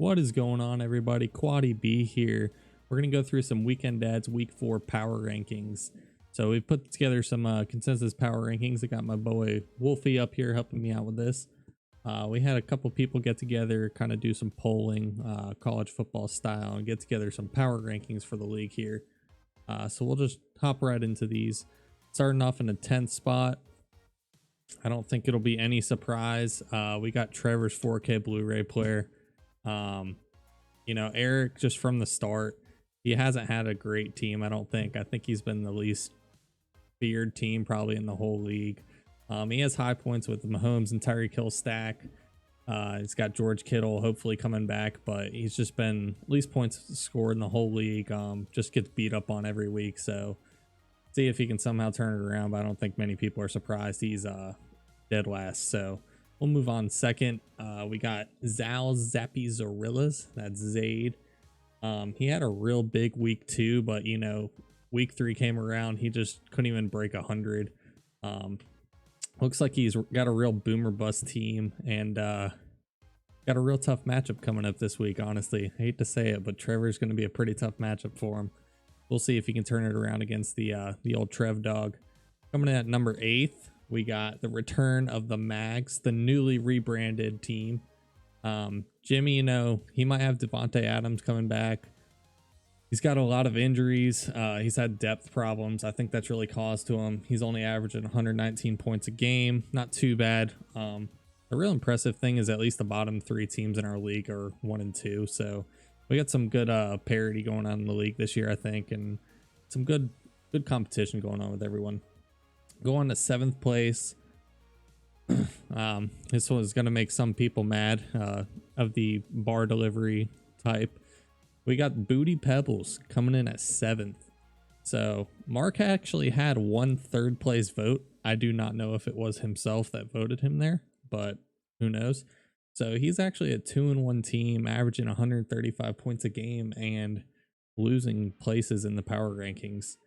What is going on, everybody? Quaddy B here. We're going to go through some Weekend Dads Week 4 power rankings. So we put together some consensus power rankings. I got my boy Wolfie up here helping me out with this. We had a couple people get together, kind of do some polling, college football style, and get together some power rankings for the league here. So we'll just hop right into these. Starting off in the 10th spot. I don't think it'll be any surprise. We got Trevor's 4K Blu-ray player. Eric, just from the start, he hasn't had a great team. I think he's been the least feared team probably in the whole league. He has high points with Mahomes and Tyreek Hill stack. He's got George Kittle hopefully coming back, but he's just been least points scored in the whole league. Just gets beat up on every week. So see if he can somehow turn it around, but I don't think many people are surprised he's dead last. So we'll move on. Second, we got Zal Zappy Zorillas. That's Zaid. He had a real big week 2, but week 3 came around. He just couldn't even break 100. Looks like he's got a real boomer bust team and got a real tough matchup coming up this week. Honestly, I hate to say it, but Trevor's going to be a pretty tough matchup for him. We'll see if he can turn it around against the old Trev dog. Coming in at number 8th, we got the return of the Mags, the newly rebranded team. Jimmy, he might have Devontae Adams coming back. He's got a lot of injuries. He's had depth problems. I think that's really caused to him. He's only averaging 119 points a game. Not too bad. The real impressive thing is at least the bottom 3 teams in our league are 1 and 2. So we got some good parity going on in the league this year, I think, and some good competition going on with everyone. Going to 7th place. This one is going to make some people mad of the bar delivery type. We got Booty Pebbles coming in at 7th. So Mark actually had one 3rd place vote. I do not know if it was himself that voted him there, but who knows. So he's actually a 2-1 team, averaging 135 points a game and losing places in the power rankings.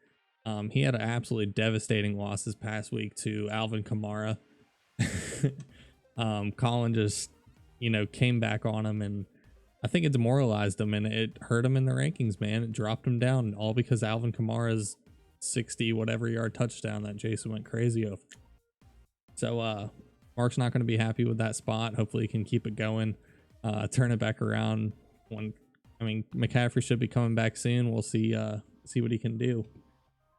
He had an absolutely devastating loss this past week to Alvin Kamara. Colin just, came back on him, and I think it demoralized him and it hurt him in the rankings, man. It dropped him down, all because Alvin Kamara's 60 whatever yard touchdown that Jason went crazy over. So Mark's not going to be happy with that spot. Hopefully he can keep it going, turn it back around. McCaffrey should be coming back soon. We'll see what he can do.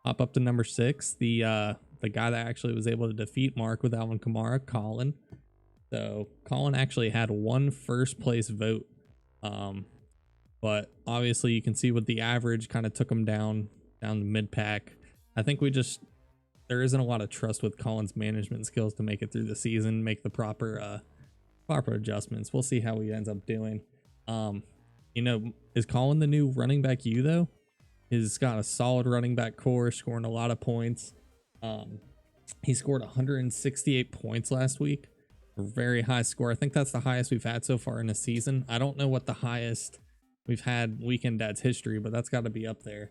Hop up to number 6, the guy that actually was able to defeat Mark with Alvin Kamara, Colin. So Colin actually had one 1st place vote. But obviously you can see with the average kind of took him down the mid pack. I think there isn't a lot of trust with Colin's management skills to make it through the season, make the proper adjustments. We'll see how he ends up doing. Is Colin the new running back though? He's got a solid running back core, scoring a lot of points. He scored 168 points last week. A very high score. I think that's the highest we've had so far in the season. I don't know what the highest we've had Weekend Dad's history, but that's got to be up there.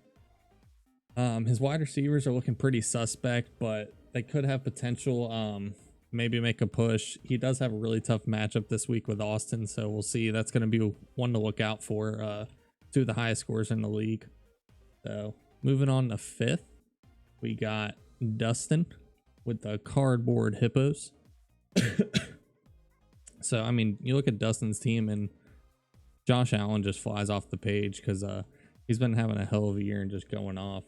His wide receivers are looking pretty suspect, but they could have potential. Maybe make a push. He does have a really tough matchup this week with Austin, so we'll see. That's going to be one to look out for. 2 of the highest scores in the league. So moving on to 5th, we got Dustin with the Cardboard Hippos. So, you look at Dustin's team and Josh Allen just flies off the page because he's been having a hell of a year and just going off.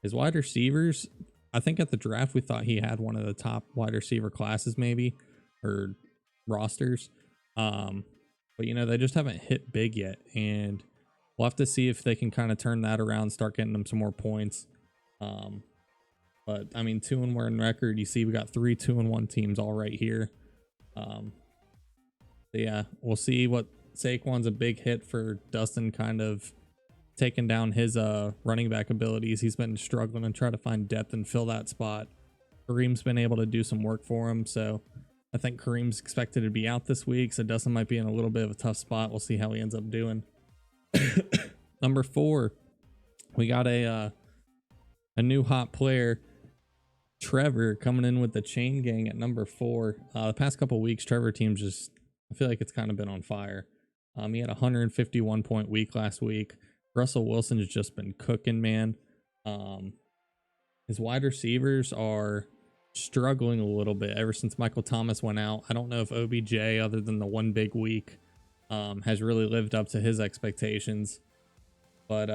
His wide receivers, I think at the draft we thought he had one of the top wide receiver classes maybe, or rosters. But they just haven't hit big yet, and we'll have to see if they can kind of turn that around, start getting them some more points. But 2-1 record. You see we got 3 2-1 teams all right here. Yeah, we'll see what Saquon's a big hit for Dustin, kind of taking down his running back abilities. He's been struggling and trying to find depth and fill that spot. Kareem's been able to do some work for him, so I think Kareem's expected to be out this week, so Dustin might be in a little bit of a tough spot. We'll see how he ends up doing. Number 4, we got a new hot player, Trevor, coming in with the chain gang at number 4. The past couple weeks, Trevor teams just, I feel like it's kind of been on fire. He had a 151 point week last week. Russell Wilson has just been cooking, man. His wide receivers are struggling a little bit ever since Michael Thomas went out. I don't know if OBJ, other than the one big week, has really lived up to his expectations. But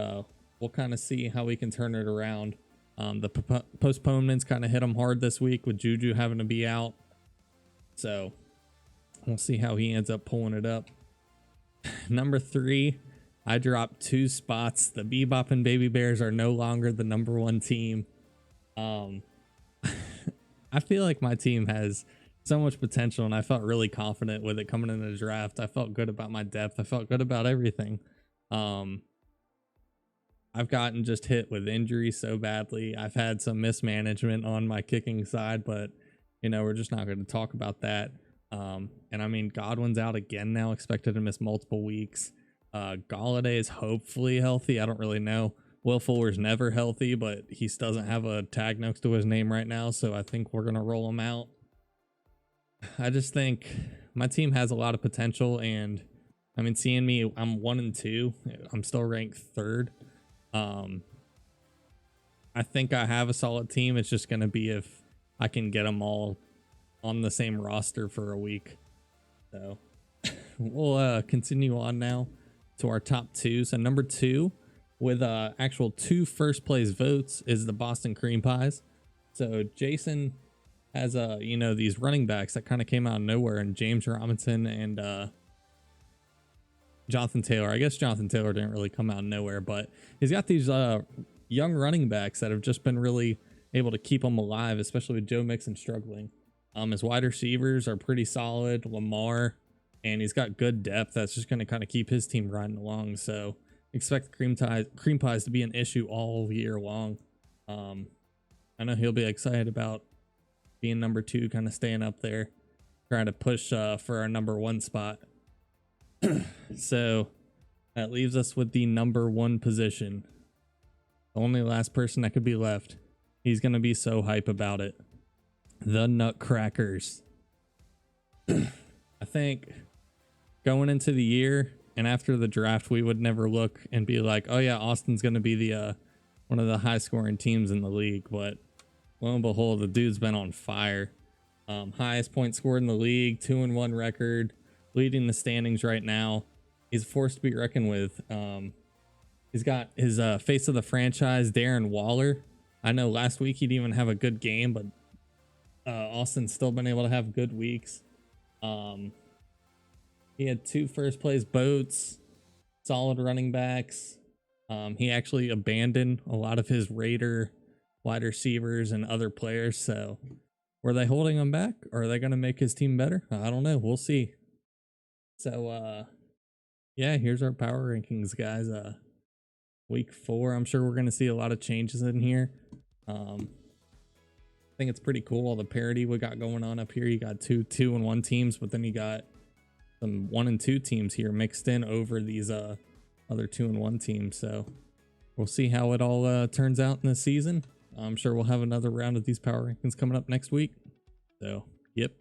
we'll kind of see how we can turn it around. The postponements kind of hit him hard this week with Juju having to be out. So we'll see how he ends up pulling it up. Number 3, I dropped 2 spots. The Bebop and Baby Bears are no longer the number 1 team. I feel like my team has so much potential, and I felt really confident with it coming into the draft. I felt good about my depth. I felt good about everything. I've gotten just hit with injury so badly. I've had some mismanagement on my kicking side, but we're just not going to talk about that. And I mean, Godwin's out again now, expected to miss multiple weeks. Galladay is hopefully healthy. I don't really know. Will Fuller's never healthy, but he doesn't have a tag next to his name right now, so I think we're going to roll him out. I just think my team has a lot of potential, and I mean, seeing me, I'm 1-2. I'm still ranked 3rd. I think I have a solid team. It's just going to be if I can get them all on the same roster for a week. So we'll continue on now to our top 2. So number 2 with actual 2 first place votes is the Boston Cream Pies. So Jason has these running backs that kind of came out of nowhere, and James Robinson and Jonathan Taylor. I guess Jonathan Taylor didn't really come out of nowhere, but he's got these young running backs that have just been really able to keep him alive, especially with Joe Mixon struggling. His wide receivers are pretty solid, Lamar, and he's got good depth that's just going to kind of keep his team riding along. So expect the cream pies to be an issue all year long. I know he'll be excited about being number 2, kind of staying up there, trying to push for our number 1 spot. So that leaves us with the number 1 position. The only last person that could be left. He's going to be so hype about it. The Nutcrackers. I think going into the year and after the draft, we would never look and be like, oh yeah, Austin's going to be the one of the high scoring teams in the league. But lo and behold, the dude's been on fire. Highest point scored in the league, 2-1 record, leading the standings right now. He's a force to be reckoned with. He's got his face of the franchise, Darren Waller. I know last week he didn't even have a good game, but Austin's still been able to have good weeks. He had 2 first place votes, solid running backs. He actually abandoned a lot of his Raider wide receivers and other players. So were they holding him back, or are they going to make his team better? I don't know. We'll see. So, yeah, here's our power rankings, guys. Week 4, I'm sure we're going to see a lot of changes in here. I think it's pretty cool, all the parity we got going on up here. You got 2-1 teams, but then you got some 1-2 teams here mixed in over these other 2-1 teams. So we'll see how it all turns out in the season. I'm sure we'll have another round of these power rankings coming up next week. So, yep.